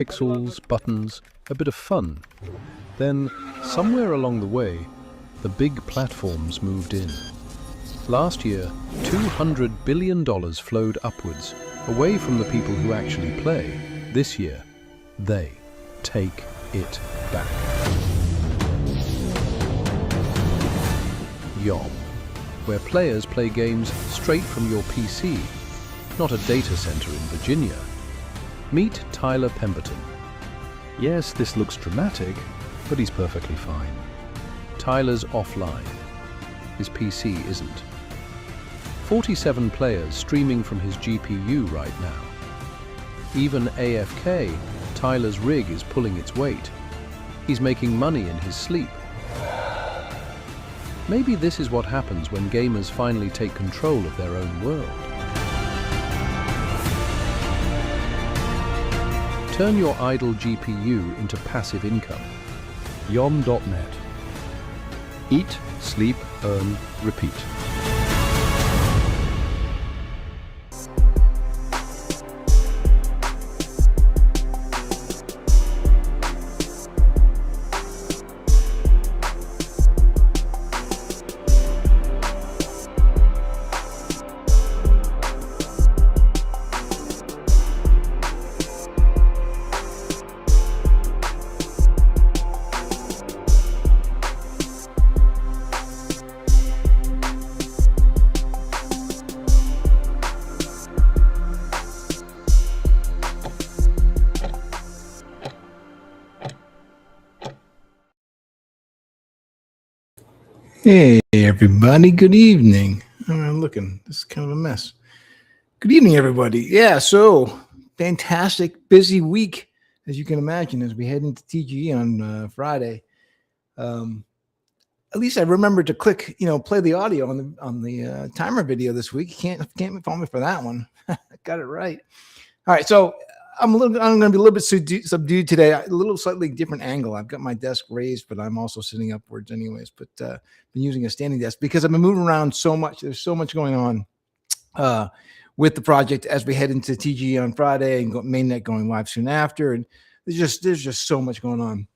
Pixels, buttons, a bit of fun. Then, somewhere along the way, the big platforms moved in. Last year, $200 billion flowed upwards, away from the people who actually play. This year, they take it back. YOM, where players play games straight from your PC, not a data center in Virginia. Meet Tyler Pemberton. Yes, this looks dramatic, but he's perfectly fine. Tyler's offline. His PC isn't. 47 players streaming from his GPU right now. Even AFK, Tyler's rig is pulling its weight. He's making money in his sleep. Maybe this is what happens when gamers finally take control of their own world. Turn your idle GPU into passive income. YOM.net. Eat, sleep, earn, repeat. Hey everybody, good evening. I'm looking, this is kind of a mess. Good evening, everybody. Yeah, so fantastic, busy week, as you can imagine, as we head into TGE on Friday. At least I remembered to click, play the audio on the timer video this week. You can't fault me for that one. Got it right. All right, so I'm going to be a little bit subdued today. A little slightly different angle. I've got my desk raised, but I'm also sitting upwards anyways. But been using a standing desk because I've been moving around so much. There's so much going on with the project as we head into TGE on Friday and mainnet going live soon after. And there's just so much going on.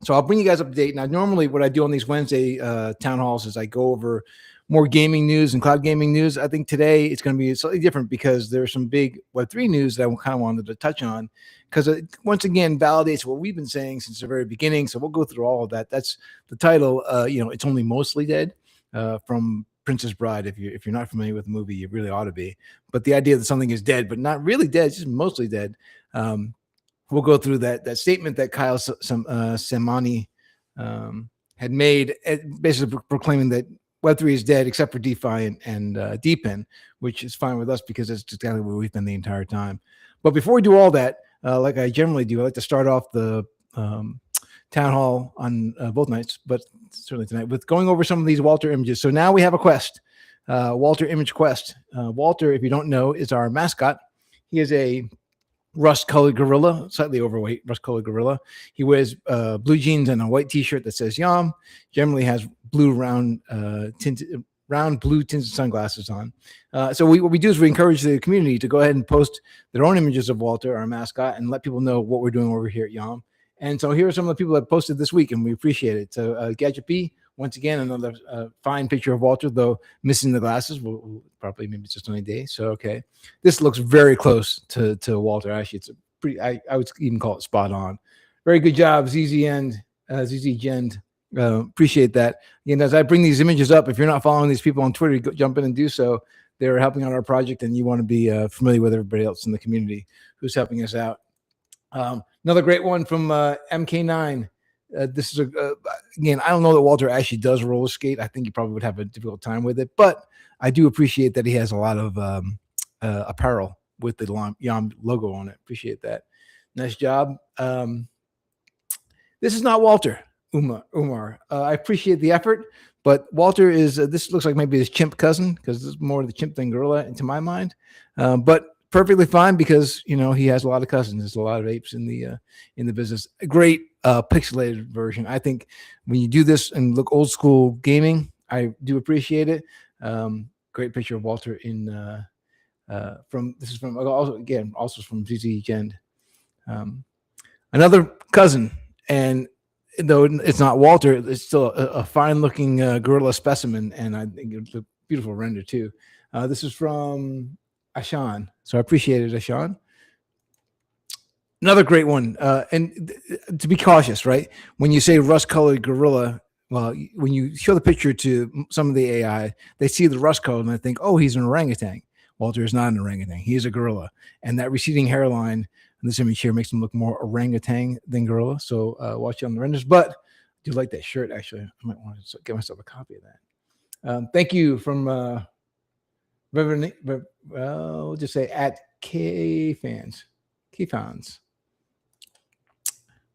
So I'll bring you guys up to date. Now, normally what I do on these Wednesday town halls is I go over more gaming news and cloud gaming news. I think today it's going to be slightly different because there's some big Web3 news that I kind of wanted to touch on because it once again validates what we've been saying since the very beginning. So we'll go through all of that. That's the title. It's only mostly dead from Princess Bride. If you're not familiar with the movie, you really ought to be. But the idea that something is dead, but not really dead, it's just mostly dead. We'll go through that statement that Kyle Samani had made, basically proclaiming that Web3 is dead except for DeFi and DePIN, which is fine with us because that's exactly where we've been the entire time. But before we do all that, like I generally do, I like to start off the town hall on both nights, but certainly tonight, with going over some of these Walter images. So now we have a quest, Walter image quest. Walter, if you don't know, is our mascot. He is a rust-colored gorilla, slightly overweight rust-colored gorilla. He wears blue jeans and a white T-shirt that says YOM. Generally has blue round blue tinted sunglasses on. So what we do is we encourage the community to go ahead and post their own images of Walter, our mascot, and let people know what we're doing over here at YOM. And so here are some of the people that posted this week, and we appreciate it. So Gadget B, once again, another fine picture of Walter, though missing the glasses. We'll probably maybe it's just on a day. So, okay. This looks very close to Walter. Actually, it's a pretty, I would even call it spot on. Very good job, ZZ Gend. Appreciate that. Again, as I bring these images up, if you're not following these people on Twitter, go jump in and do so. They're helping out our project, and you want to be familiar with everybody else in the community who's helping us out. Another great one from MK9. This is again, I don't know that Walter actually does roller skate. I think he probably would have a difficult time with it, but I do appreciate that he has a lot of apparel with the YOM logo on it. Appreciate that. Nice job. This is not Walter, Umar. I appreciate the effort, but Walter is, this looks like maybe his chimp cousin because this is more of the chimp than gorilla into my mind. But perfectly fine because, he has a lot of cousins. There's a lot of apes in the business. A great pixelated version. I think when you do this and look old school gaming, I do appreciate it. Great picture of Walter in also from ZZ Gend. another cousin, and though it's not Walter, it's still a fine-looking gorilla specimen, and I think it's a beautiful render too. This is from Ashan, so I appreciate it, Ashan. Another great one, and to be cautious, right? When you say rust-colored gorilla, well, when you show the picture to some of the AI, they see the rust color and they think, oh, he's an orangutan. Walter is not an orangutan. He is a gorilla. And that receding hairline in this image here makes him look more orangutan than gorilla. So watch it on the renders. But I do like that shirt, actually. I might want to get myself a copy of that. Thank you from Reverend, we'll just say at K-Fans.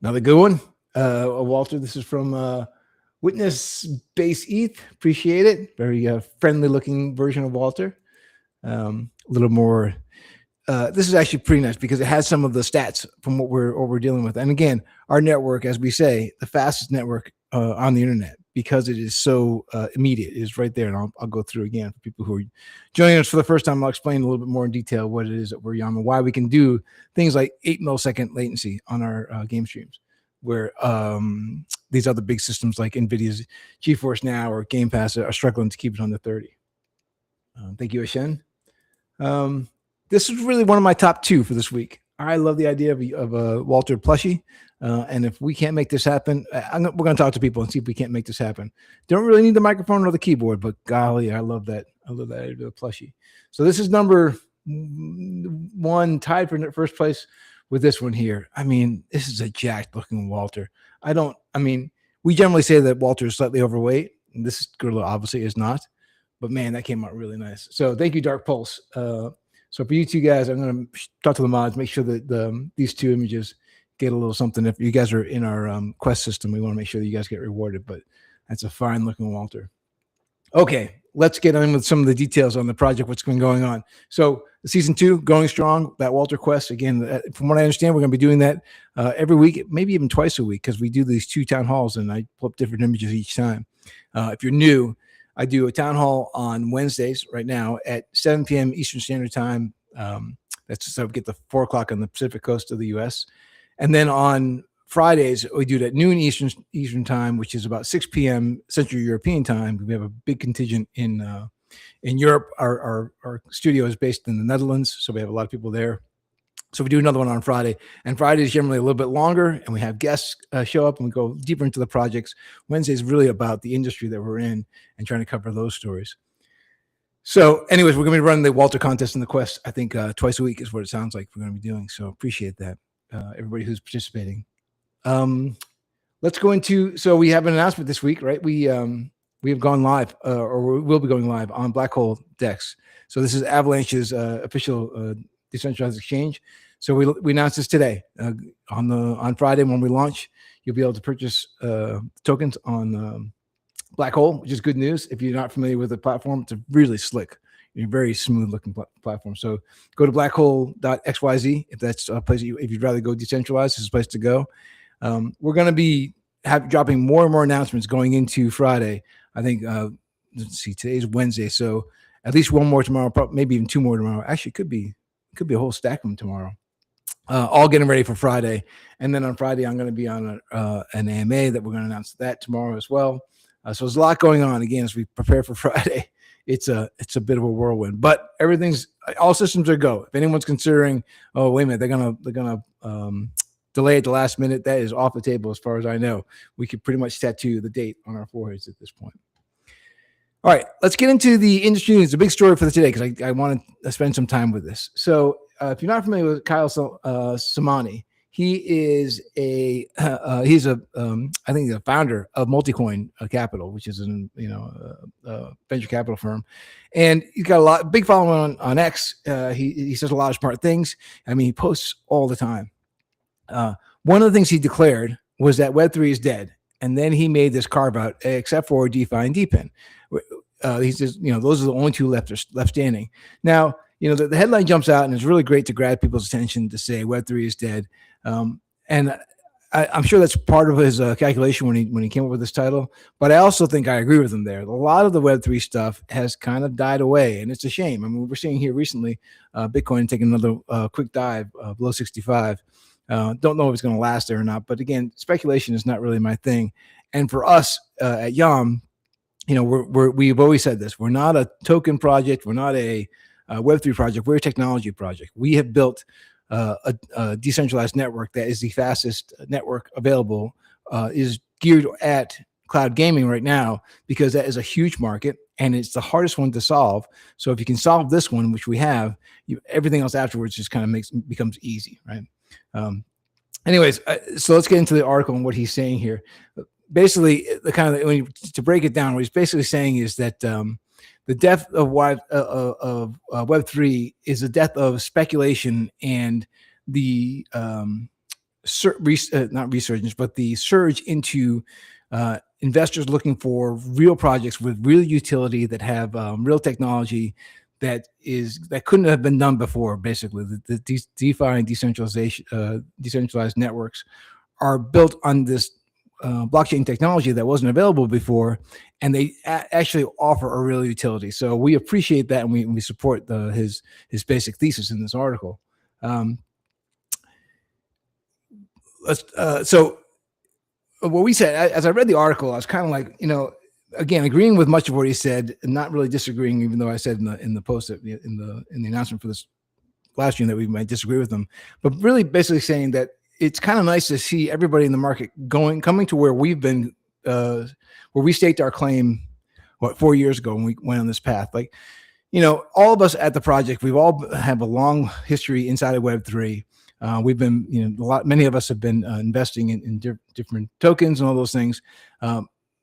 Another good one. Walter, this is from Witness Base ETH. Appreciate it. Very friendly looking version of Walter. A little more. This is actually pretty nice because it has some of the stats from what we're dealing with. And again, our network, as we say, the fastest network on the internet because it is so immediate. It is right there. And I'll go through again for people who are joining us for the first time. I'll explain a little bit more in detail what it is that we're YOM and why we can do things like 8 millisecond latency on our game streams, where these other big systems like NVIDIA's GeForce Now or Game Pass are struggling to keep it under 30. Thank you, Ashen. This is really one of my top 2 for this week. I love the idea of a Walter plushie. And if we can't make this happen, we're going to talk to people and see if we can't make this happen. Don't really need the microphone or the keyboard, but golly, I love that. I love that idea of a plushie. So this is number 1, tied for first place with this one here. I mean, this is a jacked looking Walter. We generally say that Walter is slightly overweight. And this gorilla obviously is not, but man, that came out really nice. So thank you, Dark Pulse. So for you two guys, I'm going to talk to the mods, make sure that these 2 images get a little something. If you guys are in our quest system, we want to make sure that you guys get rewarded, but that's a fine looking Walter. Okay, let's get on with some of the details on the project, what's been going on. So season 2 going strong, that Walter quest. Again, from what I understand, we're going to be doing that every week, maybe even twice a week, because we do these 2 town halls and I pull up different images each time. If you're new, I do a town hall on Wednesdays right now at 7 p.m. Eastern Standard Time. That's so we get the 4 o'clock on the Pacific coast of the U.S. And then on Fridays, we do it at noon Eastern Time, which is about 6 p.m. Central European Time. We have a big contingent in Europe. Our studio is based in the Netherlands, so we have a lot of people there. So we do another one on Friday, and Friday is generally a little bit longer, and we have guests show up, and we go deeper into the projects. Wednesday is really about the industry that we're in and trying to cover those stories. So anyways, we're going to be running the Walter contest and the quest, I think, twice a week is what it sounds like we're going to be doing. So appreciate that, everybody who's participating. Let's go into, so we have an announcement this week, right? We have gone live, or we will be going live on Black Hole Dex. So this is Avalanche's official decentralized exchange. So we announced this today on Friday when we launch. You'll be able to purchase tokens on Black Hole, which is good news. If you're not familiar with the platform, it's a really slick, very smooth looking platform. So go to blackhole.xyz if that's a place if you'd rather go decentralized. This is a place to go. We're going to be dropping more and more announcements going into Friday. I think let's see, today's Wednesday, so at least one more tomorrow, maybe even 2 more tomorrow. Actually, could be a whole stack of them tomorrow. All getting ready for Friday, and then on Friday I'm going to be on an AMA that we're going to announce that tomorrow as well. So there's a lot going on. Again, as we prepare for Friday, it's a bit of a whirlwind, but all systems are go. If anyone's considering, oh wait a minute, they're gonna delay at the last minute, that is off the table as far as I know. We could pretty much tattoo the date on our foreheads at this point. All right, let's get into the industry news. It's a big story for today because I want to spend some time with this. So if you're not familiar with Kyle Samani, he is I think the founder of Multicoin Capital, which is a venture capital firm, and he's got big following on X. He says a lot of smart things. I mean, he posts all the time. One of the things he declared was that Web3 is dead, and then he made this carve out, except for DeFi and DePIN. He says, those are the only 2 left standing. Now, the headline jumps out, and it's really great to grab people's attention to say Web3 is dead. And I'm sure that's part of his calculation when he came up with this title. But I also think I agree with him there. A lot of the Web3 stuff has kind of died away, and it's a shame. I mean, we're seeing here recently Bitcoin taking another quick dive below 65. Don't know if it's going to last there or not. But again, speculation is not really my thing. And for us at YOM, we've always said this: we're not a token project, we're not a Web3 project, we're a technology project. We have built a decentralized network that is the fastest network available, is geared at cloud gaming right now, because that is a huge market and it's the hardest one to solve. So if you can solve this one, which we have, everything else afterwards just kind of becomes easy, right? Anyways, so let's get into the article and what he's saying here. Basically, to break it down, what he's basically saying is that the death of Web3 is the death of speculation and the not resurgence, but the surge into investors looking for real projects with real utility that have real technology that couldn't have been done before. Basically, the DeFi and decentralized networks are built on this blockchain technology that wasn't available before, and they actually offer a real utility. So we appreciate that, and we support his basic thesis in this article. So what we said, as I read the article, I was kind of like, again, agreeing with much of what he said, and not really disagreeing, even though I said in the post, in the announcement for this last year, that we might disagree with them, but really basically saying that it's kind of nice to see everybody in the market coming to where we've been, where we staked our claim, 4 years ago when we went on this path. Like, all of us at the project, we've all have a long history inside of Web3. We've been, many of us have been investing in different tokens and all those things,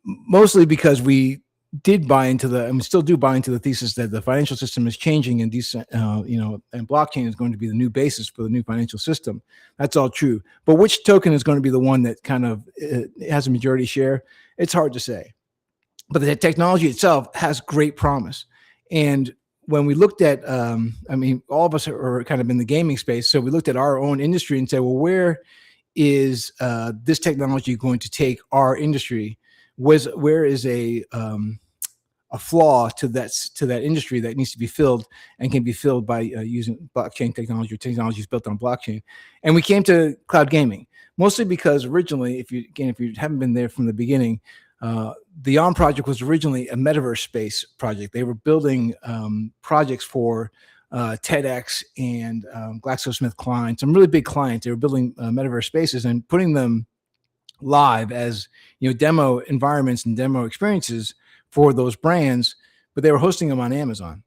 mostly because we did buy into and we still do buy into the thesis that the financial system is changing, and and blockchain is going to be the new basis for the new financial system. That's all true. But which token is going to be the one that kind of has a majority share? It's hard to say. But the technology itself has great promise. And when we looked at, all of us are kind of in the gaming space, so we looked at our own industry and said, well, where is this technology going to take our industry? Where is a flaw to that industry that needs to be filled, and can be filled by using blockchain technology or technologies built on blockchain? And we came to cloud gaming, mostly because originally, if you haven't been there from the beginning, the YOM project was originally a metaverse space project. They were building projects for TEDx and GlaxoSmithKline, some really big clients. They were building metaverse spaces and putting them live as demo environments and demo experiences for those brands, but they were hosting them on Amazon,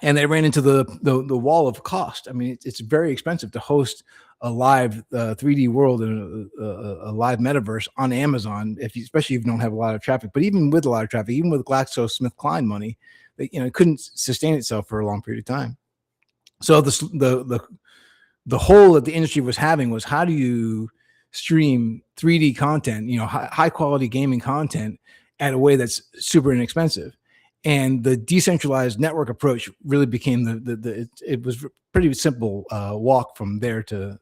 and they ran into the wall of cost. I mean, it's very expensive to host a live 3D world and a live metaverse on Amazon, especially if you don't have a lot of traffic. But even with a lot of traffic, even with GlaxoSmithKline money, it couldn't sustain itself for a long period of time. So the hole that the industry was having was, how do you stream 3D content, high quality gaming content, at a way that's super inexpensive? And the decentralized network approach really became it was pretty simple walk from there to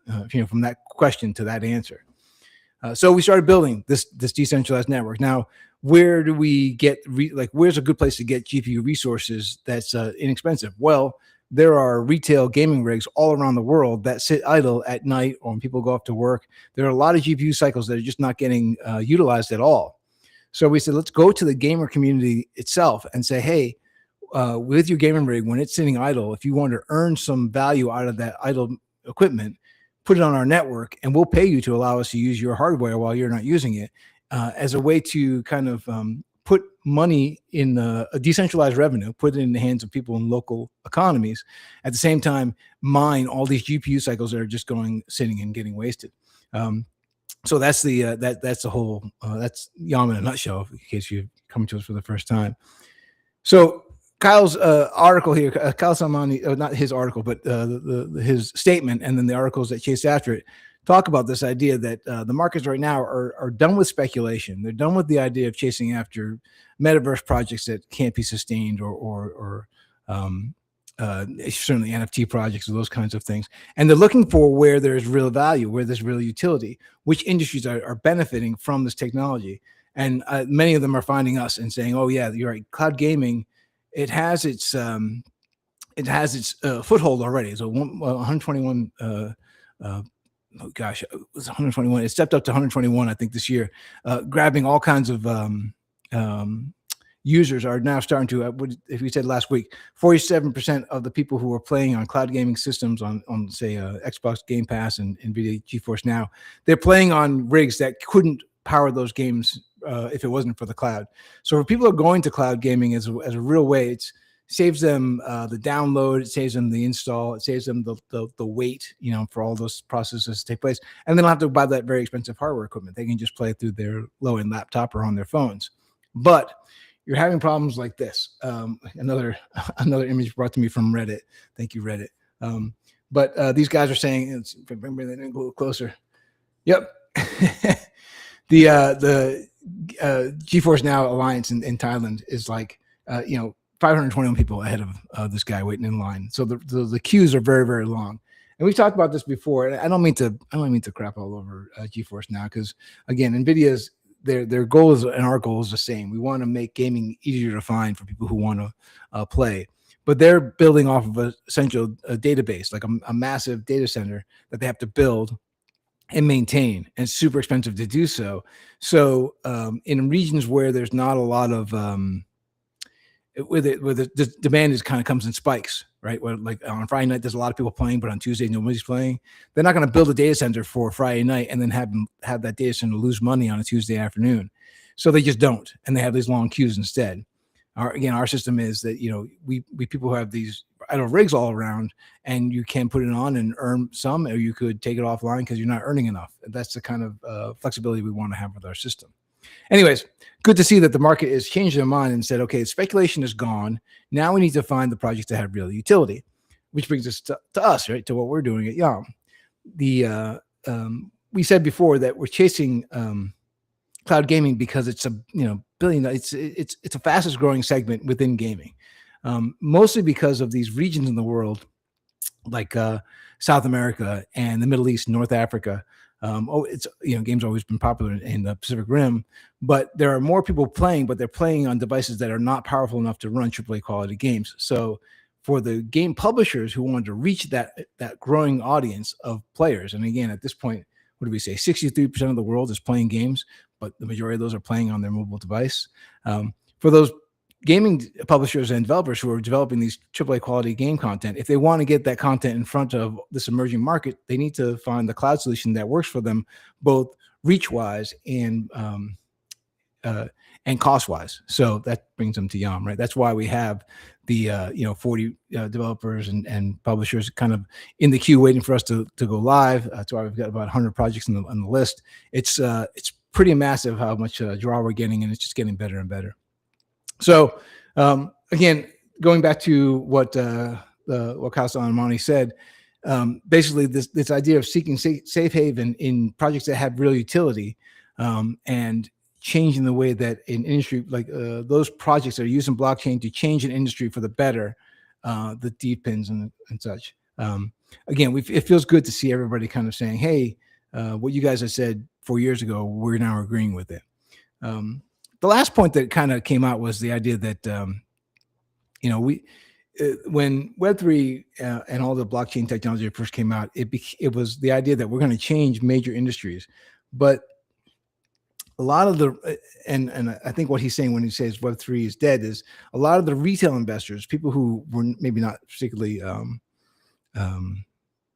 from that question to that answer. So we started building this decentralized network. Now, where do we get where's a good place to get GPU resources that's inexpensive? Well, there are retail gaming rigs all around the world that sit idle at night or when people go off to work. There are a lot of GPU cycles that are just not getting utilized at all. So we said, let's go to the gamer community itself and say, hey, with your gaming rig, when it's sitting idle, if you want to earn some value out of that idle equipment, put it on our network, and we'll pay you to allow us to use your hardware while you're not using it, as a way to kind of put money in a decentralized revenue, put it in the hands of people in local economies. At the same time, mine all these GPU cycles that are just sitting and getting wasted. So that's that's the whole that's YOM in a nutshell, in case you're coming to us for the first time. So Kyle's article here, Kyle Samani, not his article, but his statement, and then the articles that chase after it, talk about this idea that the markets right now are done with speculation. They're done with the idea of chasing after metaverse projects that can't be sustained, or certainly NFT projects or those kinds of things. And they're looking for where there's real value, where there's real utility, which industries are benefiting from this technology. And many of them are finding us and saying, oh yeah, you're right. Cloud gaming, it has its foothold already. So 121 oh gosh, it was 121. It stepped up to 121, I think, this year, grabbing all kinds of users are now starting to, if we said last week, 47% of the people who are playing on cloud gaming systems on say, Xbox Game Pass and NVIDIA GeForce Now, they're playing on rigs that couldn't power those games if it wasn't for the cloud. So if people are going to cloud gaming as a real way, it saves them the download, it saves them the install, it saves them the wait, for all those processes to take place. And they don't have to buy that very expensive hardware equipment. They can just play it through their low-end laptop or on their phones. But you're having problems like this. Another image brought to me from Reddit. Thank you, Reddit. But these guys are saying, remember, they didn't go a little closer. Yep. The GeForce Now Alliance in Thailand is like, 521 people ahead of this guy waiting in line. So the queues are very, very long. And we've talked about this before. And I don't mean to crap all over GeForce Now, because again, NVIDIA's their goal is, and our goal is the same. We want to make gaming easier to find for people who want to play. But they're building off of a database, like a massive data center that they have to build and maintain, and it's super expensive to do so. So in regions where there's not a lot of where the demand is kind of comes in spikes, right? Where like on Friday night there's a lot of people playing, but on Tuesday nobody's playing. They're not going to build a data center for Friday night and then have that data center lose money on a Tuesday afternoon. So they just don't, and they have these long queues instead. Our system is that we people who have these idle rigs all around, and you can put it on and earn some, or you could take it offline because you're not earning enough. That's the kind of flexibility we want to have with our system. Anyways, good to see that the market has changed their mind and said, okay, speculation is gone. Now we need to find the projects that have real utility, which brings us to us, right, to what we're doing at YOM. We said before that we're chasing cloud gaming because it's a billion. It's the fastest growing segment within gaming, mostly because of these regions in the world, like South America and the Middle East, North Africa. Games always been popular in the Pacific Rim, but there are more people playing, but they're playing on devices that are not powerful enough to run AAA quality games. So for the game publishers who want to reach that growing audience of players, and again, at this point, what do we say? 63% of the world is playing games, but the majority of those are playing on their mobile device. For those gaming publishers and developers who are developing these AAA quality game content, if they want to get that content in front of this emerging market, they need to find the cloud solution that works for them, both reach-wise and cost-wise. So that brings them to YOM, right? That's why we have the 40 developers and publishers kind of in the queue waiting for us to go live. That's why we've got about 100 projects on the list. It's pretty massive how much draw we're getting, and it's just getting better and better. So again, going back to what Kyle Samani said, basically this idea of seeking safe haven in projects that have real utility, and changing the way that an industry, like those projects that are using blockchain to change an industry for the better, the DePINs and such. Again, it feels good to see everybody kind of saying, hey, what you guys have said 4 years ago, we're now agreeing with it. The last point that kind of came out was the idea that, when Web3 and all the blockchain technology first came out, it was the idea that we're going to change major industries. But a lot of and I think what he's saying when he says Web3 is dead is a lot of the retail investors, people who were maybe not particularly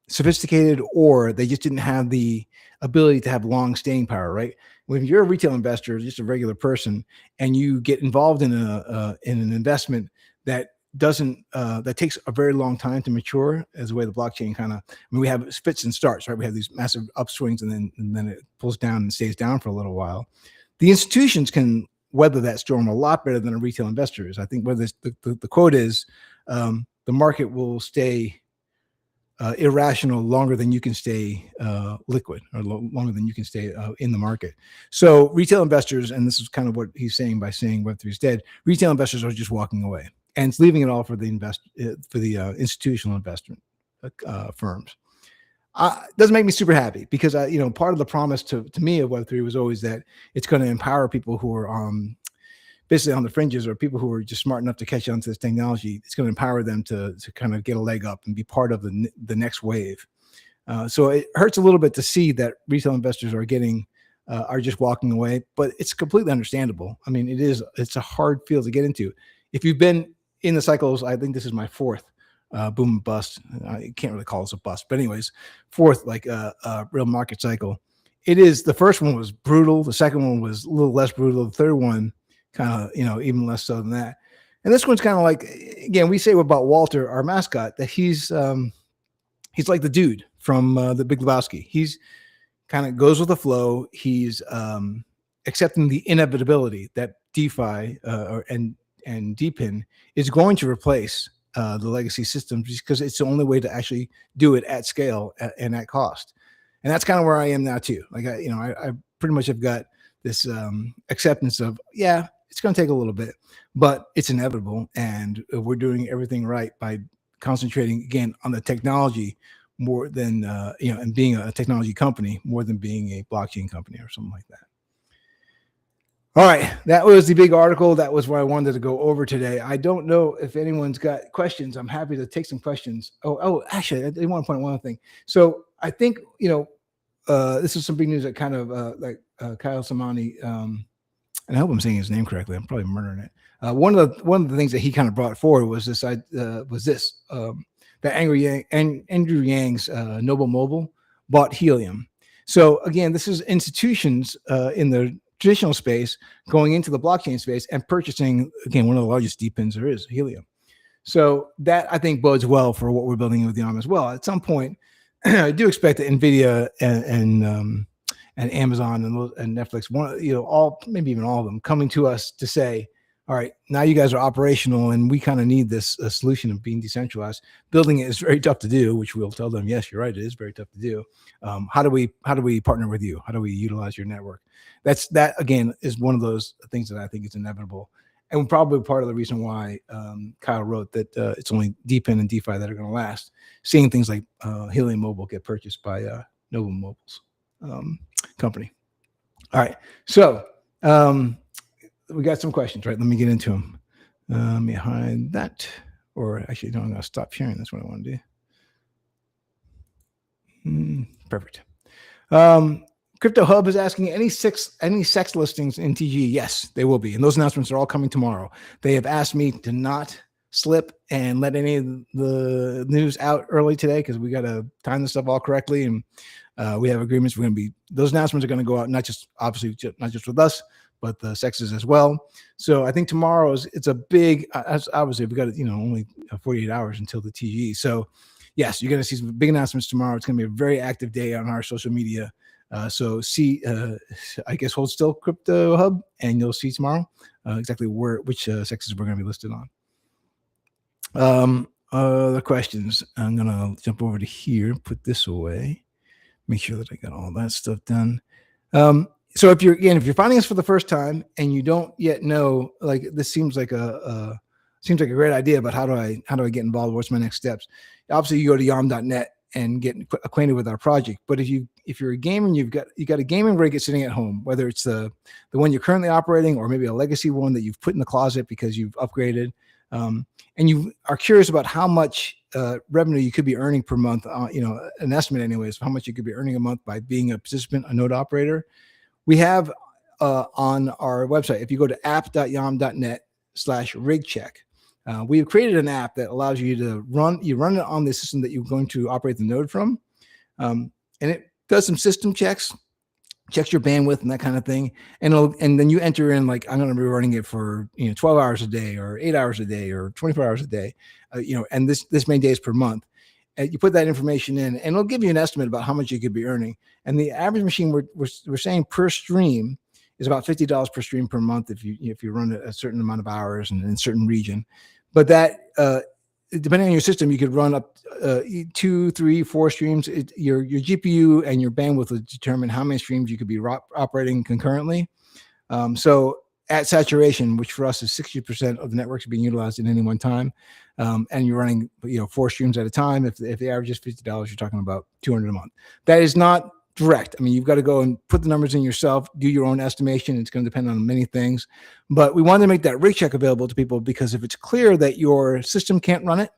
sophisticated, or they just didn't have the ability to have long staying power, right? When you're a retail investor, just a regular person, and you get involved in an investment that that takes a very long time to mature, as the way the blockchain kind of, we have fits and starts, right? We have these massive upswings, and then it pulls down and stays down for a little while. The institutions can weather that storm a lot better than a retail investor is. I think whether the quote is, the market will stay irrational longer than you can stay liquid, or longer than you can stay in the market. So retail investors, and this is kind of what he's saying by saying Web3 is dead, retail investors are just walking away, and it's leaving it all for the institutional investment firms. Doesn't make me super happy, because part of the promise to me of Web3 was always that it's going to empower people who are basically on the fringes, or people who are just smart enough to catch on to this technology. It's going to empower them to kind of get a leg up and be part of the next wave. So it hurts a little bit to see that retail investors are just walking away, but it's completely understandable. I mean, it's a hard field to get into. If you've been in the cycles, I think this is my fourth boom and bust. I can't really call this a bust, but anyways, fourth real market cycle. The first one was brutal. The second one was a little less brutal. The third one kind of, even less so than that. And this one's kind of like, again, we say about Walter, our mascot, that he's like the dude from the Big Lebowski. He's kind of goes with the flow. He's accepting the inevitability that DeFi and DePIN is going to replace the legacy systems because it's the only way to actually do it at scale and at cost. And that's kind of where I am now too. Like I pretty much have got this acceptance of, yeah, it's going to take a little bit, but it's inevitable. And we're doing everything right by concentrating again on the technology more than, and being a technology company more than being a blockchain company or something like that. All right. That was the big article. That was what I wanted to go over today. I don't know if anyone's got questions. I'm happy to take some questions. Oh, actually, I did want to point out one other thing. So I think, this is some big news that kind of Kyle Samani, and I hope I'm saying his name correctly. I'm probably murdering it. One of the things that he kind of brought forward was that Andrew Yang's Noble Mobile bought Helium. So again, this is institutions in the traditional space going into the blockchain space and purchasing, again, one of the largest DePINs there is, Helium. So that I think bodes well for what we're building with YOM as well. At some point, I do expect that NVIDIA and Amazon and Netflix, maybe even all of them, coming to us to say, all right, now you guys are operational and we kind of need this solution of being decentralized. Building it is very tough to do, which we'll tell them, yes, you're right, it is very tough to do. How do we partner with you? How do we utilize your network? That again is one of those things that I think is inevitable. And probably part of the reason why Kyle wrote that it's only DePIN and DeFi that are going to last. Seeing things like Helium Mobile get purchased by Noble Mobile's company. All right, so we got some questions, right? Let me get into them. Let me hide that, or actually, no, I'm going to stop sharing. That's what I want to do. Perfect. Crypto Hub is asking any sex listings in TG. Yes, they will be. And those announcements are all coming tomorrow. They have asked me to not slip and let any of the news out early today because we got to time this stuff all correctly. And we have agreements. Those announcements are going to go out, not just with us, but the sexes as well. So I think tomorrow it's a big, obviously we got only 48 hours until the TG. So yes, you're going to see some big announcements tomorrow. It's going to be a very active day on our social media. So I guess hold still Crypto Hub, and you'll see tomorrow exactly which sexes we're going to be listed on. Other questions. I'm going to jump over to here, put this away, make sure that I got all that stuff done. So if you're finding us for the first time and you don't yet know, like this seems like a great idea, but how do I get involved? What's my next steps? Obviously, you go to yom.net and get acquainted with our project. But if you're a gamer and you got a gaming rig sitting at home, whether it's the one you're currently operating or maybe a legacy one that you've put in the closet because you've upgraded, and you are curious about how much revenue you could be earning per month, an estimate anyways, of how much you could be earning a month by being a participant, a node operator, we have on our website, if you go to app.yom.net/rigcheck, we've created an app that allows you to run it on the system that you're going to operate the node from. And it does some system checks your bandwidth and that kind of thing. And then you enter in, like, I'm going to be running it for, 12 hours a day or 8 hours a day or 24 hours a day, and this many days per month. And you put that information in and it'll give you an estimate about how much you could be earning. And the average machine we're saying per stream is about $50 per stream per month if you run a certain amount of hours and in a certain region. But that depending on your system, you could run up 2, 3, 4 streams. Your GPU and your bandwidth will determine how many streams you could be operating concurrently. So at saturation, which for us is 60% of the networks being utilized at any one time, and you're running 4 streams at a time. If the average is $50, you're talking about $200 a month. That is not direct. I mean, you've got to go and put the numbers in yourself, do your own estimation. It's going to depend on many things, but we wanted to make that rig check available to people because if it's clear that your system can't run it,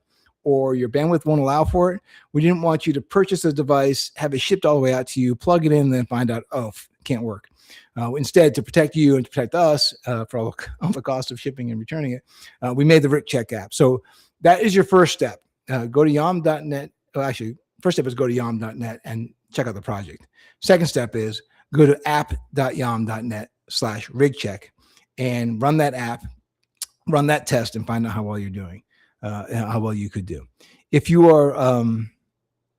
or your bandwidth won't allow for it, we didn't want you to purchase a device, have it shipped all the way out to you, plug it in, and then find out, oh, can't work. Instead, to protect you and to protect us for all the cost of shipping and returning it, we made the RickCheck app. So that is your first step. Go to yom.net. Well, actually, first step is go to yom.net and check out the project. Second step is go to app.yom.net/RigCheck and run that app, run that test, and find out how well you're doing, how well you could do. If you are,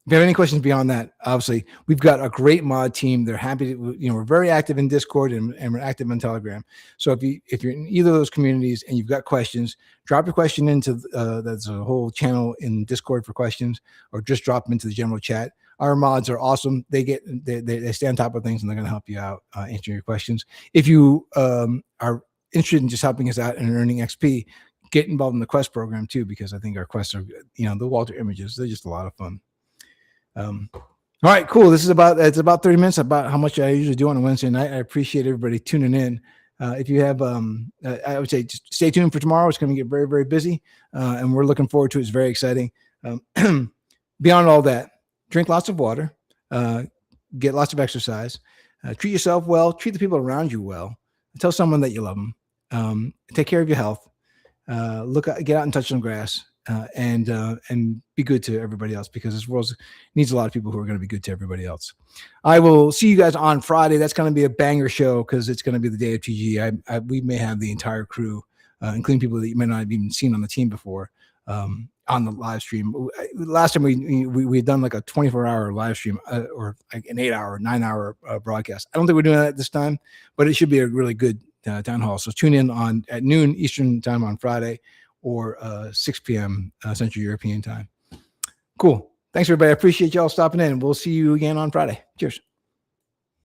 if you have any questions beyond that, obviously we've got a great mod team. They're happy to, we're very active in Discord and we're active on Telegram. So if you're in either of those communities and you've got questions, drop your question into there's a whole channel in Discord for questions, or just drop them into the general chat. Our mods are awesome. They stay on top of things and they're going to help you out answering your questions. If you are interested in just helping us out and earning XP, get involved in the quest program too, because I think our quests are, the Walter images, they're just a lot of fun. All right, cool. It's about 30 minutes, about how much I usually do on a Wednesday night. I appreciate everybody tuning in. If you have, I would say just stay tuned for tomorrow. It's going to get very, very busy. And we're looking forward to it. It's very exciting. Beyond all that, drink lots of water, get lots of exercise, treat yourself well, treat the people around you well, tell someone that you love them, take care of your health, get out and touch some grass. And be good to everybody else, because this world needs a lot of people who are going to be good to everybody else. I will see you guys on Friday. That's going to be a banger show because it's going to be the day of TG. We may have the entire crew, including people that you may not have even seen on the team before, on the live stream. Last time we had done like a 24-hour live stream or like an 8-hour, 9-hour broadcast. I don't think we're doing that this time, but it should be a really good town hall. So tune in at noon Eastern time on Friday, or 6 p.m. Central European time. Cool. Thanks, everybody. I appreciate y'all stopping in. We'll see you again on Friday. Cheers.